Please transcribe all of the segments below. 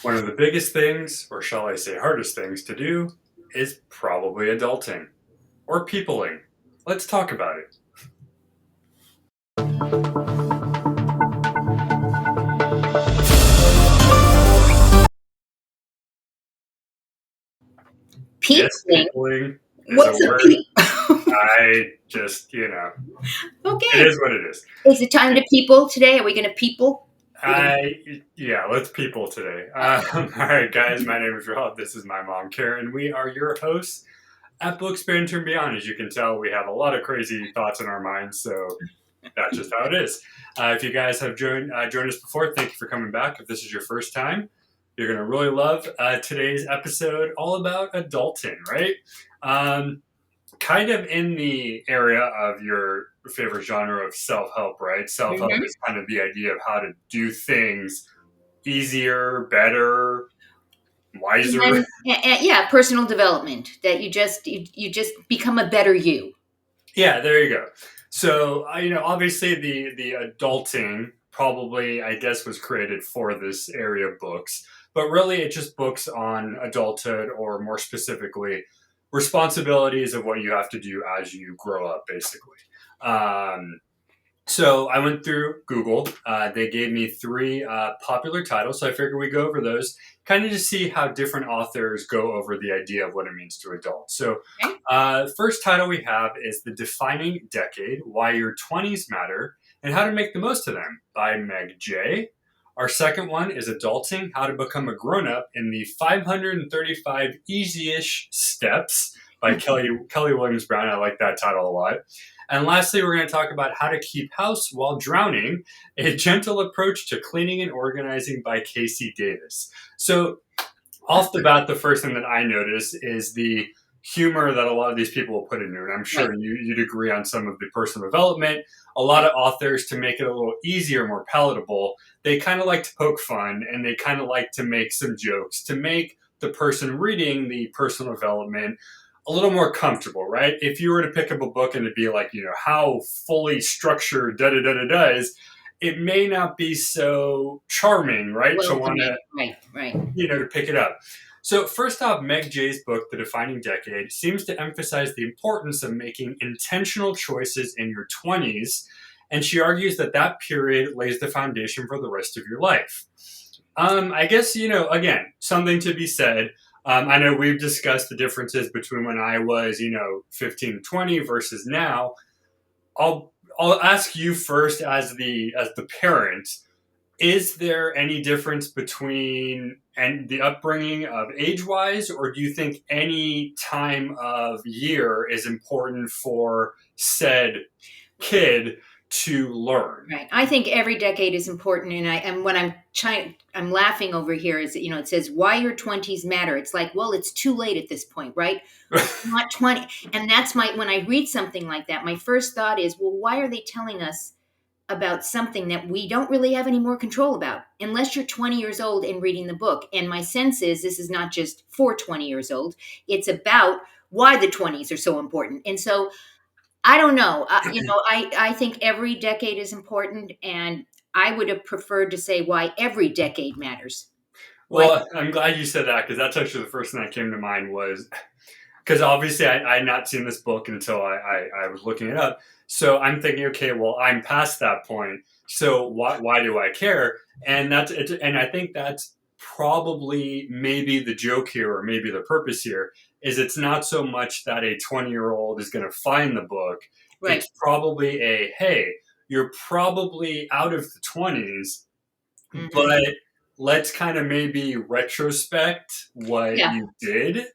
One of the biggest things, or shall I say hardest things to do, is probably adulting or peopling. Let's talk about it. Yes, Peopling? peopling is a What's a word. peep? I just, it Okay. is what it is. Is it time to people today? Are we going to people? Yeah, let's people today. All right, guys, my name is Rob. This is my mom, Karen. We are your hosts at Books, Banter, and Beyond. As you can tell, we have a lot of crazy thoughts in our minds, so that's just how it is. If you guys have joined us before, thank you for coming back. If this is your first time, you're going to really love today's episode, all about adulting, right? Um, Kind of in the area of your favorite genre of self help, right? Self help Hmm. is kind of the idea of how to do things easier, better, And wiser. then, yeah, personal development that you just become a better you. Yeah, there you go. So, obviously the adulting probably, I guess, was created for this area of books, but really it's just books on adulthood, or more specifically, responsibilities of what you have to do as you grow up, basically. Um, So I went through Google. They gave me three popular titles, so I figured we go over those, kind of to see how different authors go over the idea of what it means to adults. So, Okay. first title we have is "The Defining Decade: Why Your 20s Matter and How to Make the Most of Them" by Meg Jay. Our second one is "Adulting: How to Become a Grown Up in the 535 Easy-ish Steps" by Kelly Williams Brown. I like that title a lot. And lastly, we're going to talk about "How to Keep House While Drowning: A Gentle Approach to Cleaning and Organizing" by Casey Davis. So, off the bat, the first thing that I notice is the humor that a lot of these people will put into it. I'm Right. sure you'd agree on some of the personal development. A lot of authors, to make it a little easier, more palatable, they kind of like to poke fun, and they kind of like to make some jokes to make the person reading the personal development a little more comfortable, right? If you were to pick up a book and it'd be like, how fully structured da da da da da is, it may not be so charming, right? To want Welcoming. to, Right. Right. to pick it up. So, first off, Meg Jay's book, The Defining Decade, seems to emphasize the importance of making intentional choices in your 20s, and she argues that that period lays the foundation for the rest of your life. I guess, again, something to be said. I know we've discussed the differences between when I was, 15, 20 versus now. I'll ask you first, as the parent, is there any difference between and the upbringing of age wise, or do you think any time of year is important for said kid to learn? Right. I think every decade is important, and what I'm laughing over here is that, it says why your 20s matter. It's like, well, it's too late at this point, right? Not 20. And that's when I read something like that, my first thought is, well, why are they telling us about something that we don't really have any more control about unless you're 20 years old and reading the book? And my sense is this is not just for 20 years old, it's about why the 20s are so important. And so I don't know. I think every decade is important, and I would have preferred to say why every decade matters. Why? Well, I'm glad you said that, because that's actually the first thing that came to mind, was because obviously I had not seen this book until I was looking it up. So I'm thinking, okay, well, I'm past that point. So why do I care? And and I think that's probably maybe the joke here, or maybe the purpose here, is it's not so much that a 20-year-old is going to find the book. Right. It's probably hey, you're probably out of the 20s, Hmm. but let's kind of maybe retrospect what Yeah. you did.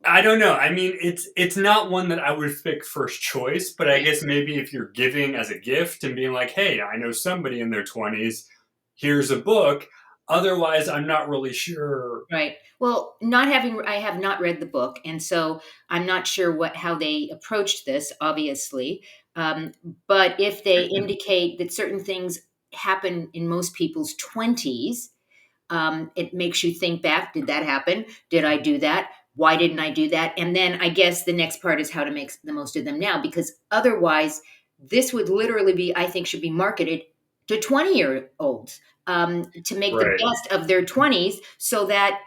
I don't know. I mean, it's not one that I would pick first choice, but I Right. guess maybe if you're giving as a gift and being like, "Hey, I know somebody in their 20s, here's a book." Otherwise, I'm not really sure. Right. Well, I have not read the book, and so I'm not sure how they approached this. Obviously, um, but if they indicate that certain things happen in most people's 20s, it makes you think back. Did that happen? Did I do that? Why didn't I do that? And then I guess the next part is how to make the most of them now, because otherwise, this would literally be, I think, should be marketed to 20-year-olds to make the Right. best of their 20s, so that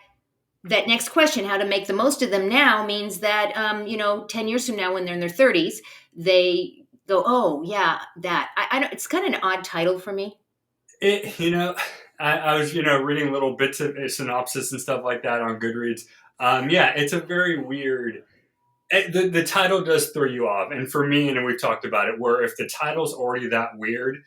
that next question, how to make the most of them now, means that 10 years from now, when they're in their 30s, they go, oh yeah, that I don't, it's kind of an odd title for me. It, I was, reading little bits of a synopsis and stuff like that on Goodreads. Yeah, it's a very weird. The title does throw you off, and for me, and we've talked about it, where if the title's already that weird,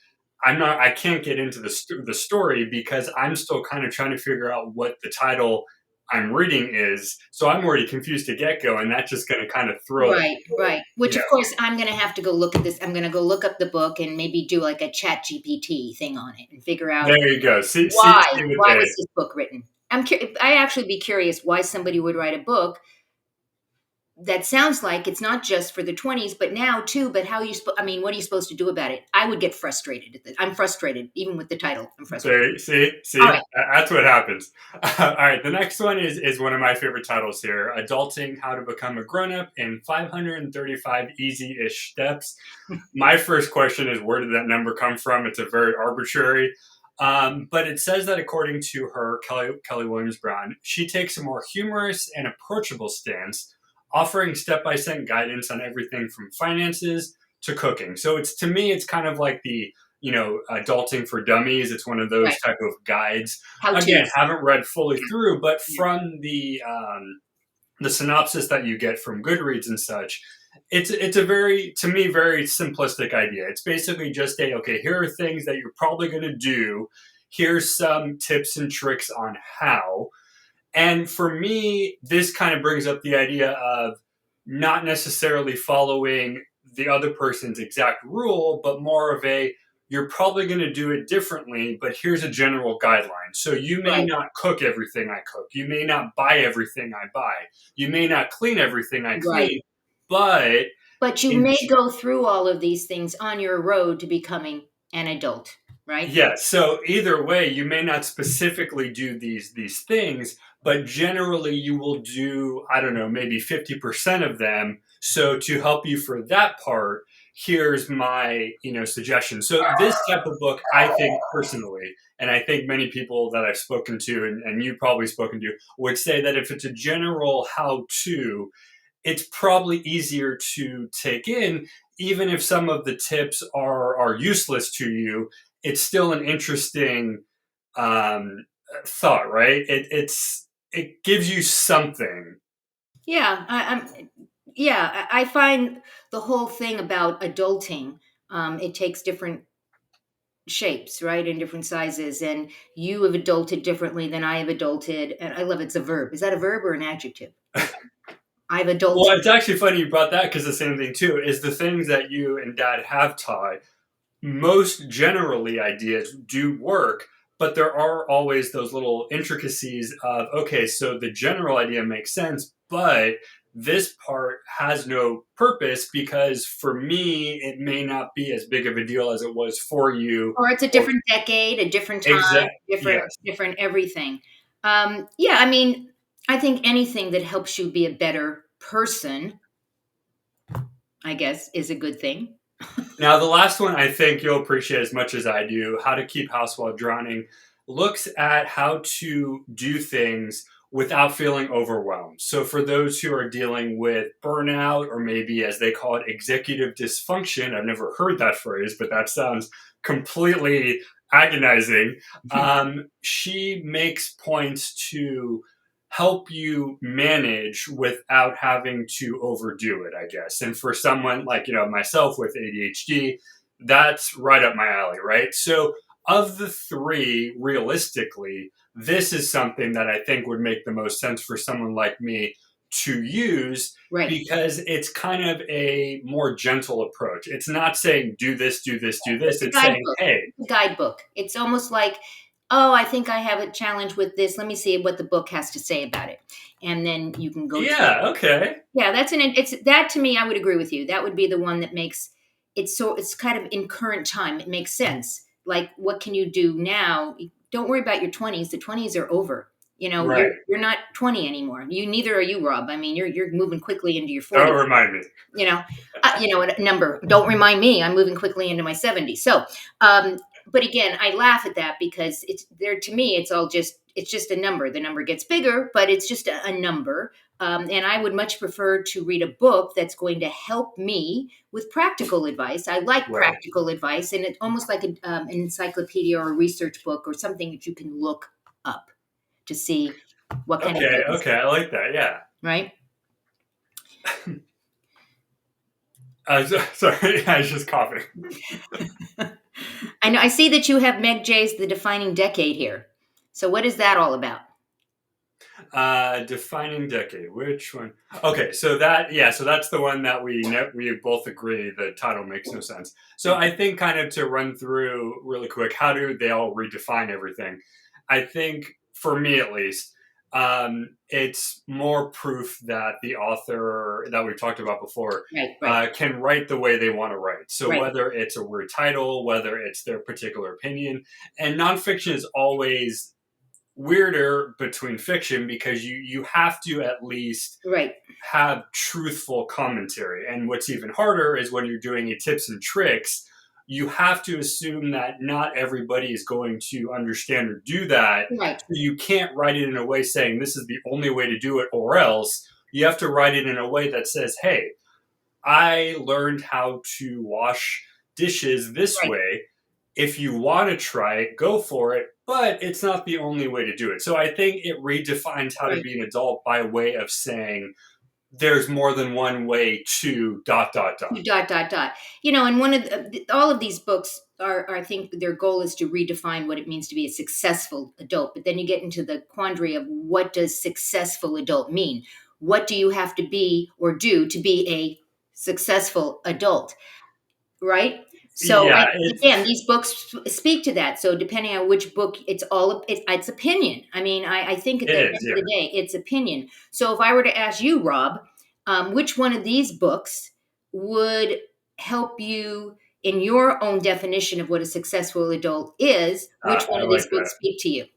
I can't get into the story because I'm still kind of trying to figure out what the title I'm reading is. So I'm already confused to get go, and that's just going to kind of throw it. Right, right. Which, of course, I'm going to have to go look at this. I'm going to go look up the book and maybe do like a Chat GPT thing on it and figure out There you go. See what why they. was this book written. I actually be curious why somebody would write a book that sounds like it's not just for the 20s, but now too. But how you? I mean, what are you supposed to do about it? I would get frustrated at this. I'm frustrated even with the title. I'm frustrated. There, All see, right. that's what happens. All right, the next one is one of my favorite titles here: "Adulting: How to Become a Grown Up in 535 Easy-ish Steps." My first question is, where did that number come from? It's a very arbitrary, but it says that according to her, Kelly Williams Brown, she takes a more humorous and approachable stance, offering step-by-step guidance on everything from finances to cooking. So it's, to me, it's kind of like the adulting for dummies. It's one of those Right. type of guides. How Again, to's. haven't read fully through, but Yeah. from the synopsis that you get from Goodreads and such, it's a very, to me, very simplistic idea. It's basically just okay, here are things that you're probably going to do. Here's some tips and tricks on how. And for me, this kind of brings up the idea of not necessarily following the other person's exact rule, but more of you're probably going to do it differently, but here's a general guideline. So you may Right. not cook everything I cook. You may not buy everything I buy. You may not clean everything I Right. clean, but But you in may go through all of these things on your road to becoming an adult, right? yeah, so either way, you may not specifically do these things, but generally you will do, I don't know, maybe 50% of them. So to help you for that part, here's my, suggestion. So this type of book, I think personally, and I think many people that I've spoken to and you've probably spoken to would say that if it's a general how to, it's probably easier to take in, even if some of the tips are useless to you. It's still an interesting thought, right? It gives you something. Yeah, I find the whole thing about adulting, it takes different shapes, right, and different sizes, and you have adulted differently than I have adulted, and I love it's a verb. Is that a verb or an adjective? I've Well, adulted. it's actually funny you brought that because the same thing too is the things that you and Dad have taught. Most generally, ideas do work, but there are always those little intricacies of okay, so the general idea makes sense, but this part has no purpose because for me it may not be as big of a deal as it was for you. Or it's a Or different decade, a different time, exact different yes. different everything. Yeah, I mean, I think anything that helps you be a better person, I guess, is a good thing. Now, the last one I think you'll appreciate as much as I do, How to Keep House While Drowning, looks at how to do things without feeling overwhelmed. So, for those who are dealing with burnout or maybe as they call it, executive dysfunction, I've never heard that phrase, but that sounds completely agonizing. She makes points to help you manage without having to overdo it, I guess. And for someone like, myself with ADHD, that's right up my alley, right? So, of the three, realistically, this is something that I think would make the most sense for someone like me to use Right. because it's kind of a more gentle approach. It's not saying do this, do this, do this. It's a It's saying, guidebook. hey, It's a guidebook. It's almost like, oh, I think I have a challenge with this. Let me see what the book has to say about it. And then you can go to it. yeah, okay, Yeah, it's that to me, I would agree with you. That would be the one that makes it's kind of in current time. It makes sense. Like, what can you do now? Don't worry about your 20s. The 20s are over. right. You're not 20 anymore. You neither are you, Rob. I mean, you're moving quickly into your Don't 40s. remind me. You know, a number. Don't remind me. I'm moving quickly into my 70s. So, But again, I laugh at that because it's there to me. It's just a number. The number gets bigger, but it's just a number. And I would much prefer to read a book that's going to help me with practical advice. I like Right. practical advice, and it's almost like an encyclopedia or a research book or something that you can look up to see what kind of Okay. things, Okay. I like that. Yeah. right? Sorry. I was just coughing. I know. I see that you have Meg Jay's The Defining Decade here. So what is that all about? Defining decade. Which one? Okay, so that yeah, so that's the one that we both agree the title makes no sense. So I think kind of to run through really quick, how do they all redefine everything? I think for me at least, it's more proof that the author that we've talked about before Right, right, can write the way they want to write. So right, whether it's a weird title, whether it's their particular opinion, and nonfiction is always weirder between fiction because you have to at least right, have truthful commentary. And what's even harder is when you're doing a tips and tricks, you have to assume that not everybody is going to understand or do that. right, So you can't write it in a way saying this is the only way to do it, or else you have to write it in a way that says, hey, I learned how to wash dishes this right, way. If you want to try it, go for it, but it's not the only way to do it. So I think it redefines how to right. be an adult by way of saying there's more than one way to dot dot dot. Dot dot dot. And one of all of these books are, I think, their goal is to redefine what it means to be a successful adult. But then you get into the quandary of what does successful adult mean? What do you have to be or do to be a successful adult? Right? So Yeah, it's again, these books speak to that. So depending on which book, it's opinion. I mean, I think at it the end is, of the yeah. day, it's opinion. So if I were to ask you, Rob, which one of these books would help you in your own definition of what a successful adult is? Which one I of like these that. books speak to you?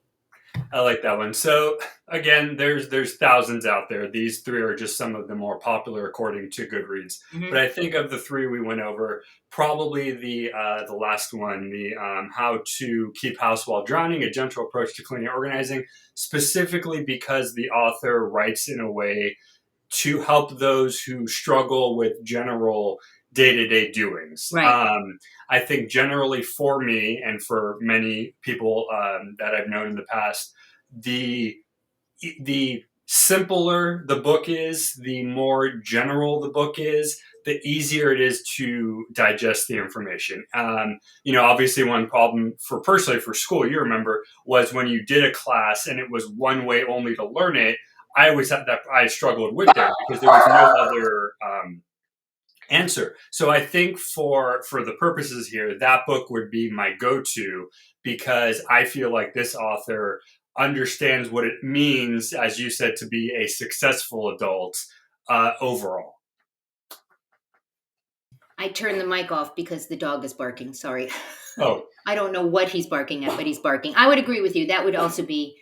I like that one. So again, there's thousands out there. These three are just some of the more popular according to Goodreads. But Hmm. I think of the three we went over, probably the last one, the how to keep house while drowning, a gentle approach to cleaning and organizing, specifically because the author writes in a way to help those who struggle with general day-to-day doings. Right. I think generally for me and for many people that I've known in the past, the the simpler the book is, the more general the book is, the easier it is to digest the information. Obviously, one problem for personally for school, you remember, was when you did a class and it was one way only to learn it. I always had that I struggled with that because there was no other answer. So I think for the purposes here, that book would be my go-to because I feel like this author understands what it means, as you said, to be a successful adult overall. I turned the mic off because the dog is barking. Sorry. Oh, I don't know what he's barking at, but he's barking. I would agree with you. That would also be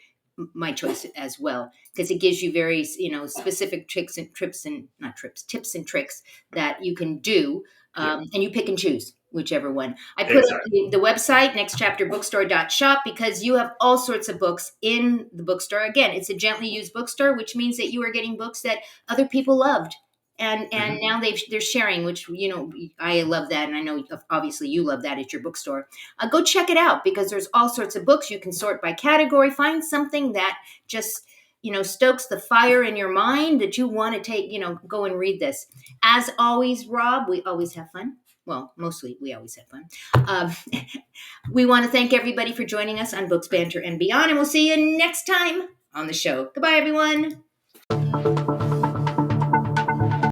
my choice as well because it gives you very, specific tricks and trips and not trips, tips and tricks that you can do, yeah, and you pick and choose whichever one. I put up exactly. the website nextchapterbookstore.shop because you have all sorts of books in the bookstore. Again, it's a gently used bookstore, which means that you are getting books that other people loved. And Hmm. now they're sharing, which I love that, and I know obviously you love that at your bookstore. Go check it out because there's all sorts of books you can sort by category. Find something that just stokes the fire in your mind that you want to take. Go and read this. As always, Rob, we always have fun. Well, mostly we always have fun. Um, we want to thank everybody for joining us on Books, Banter, and Beyond, and we'll see you next time on the show. Goodbye, everyone.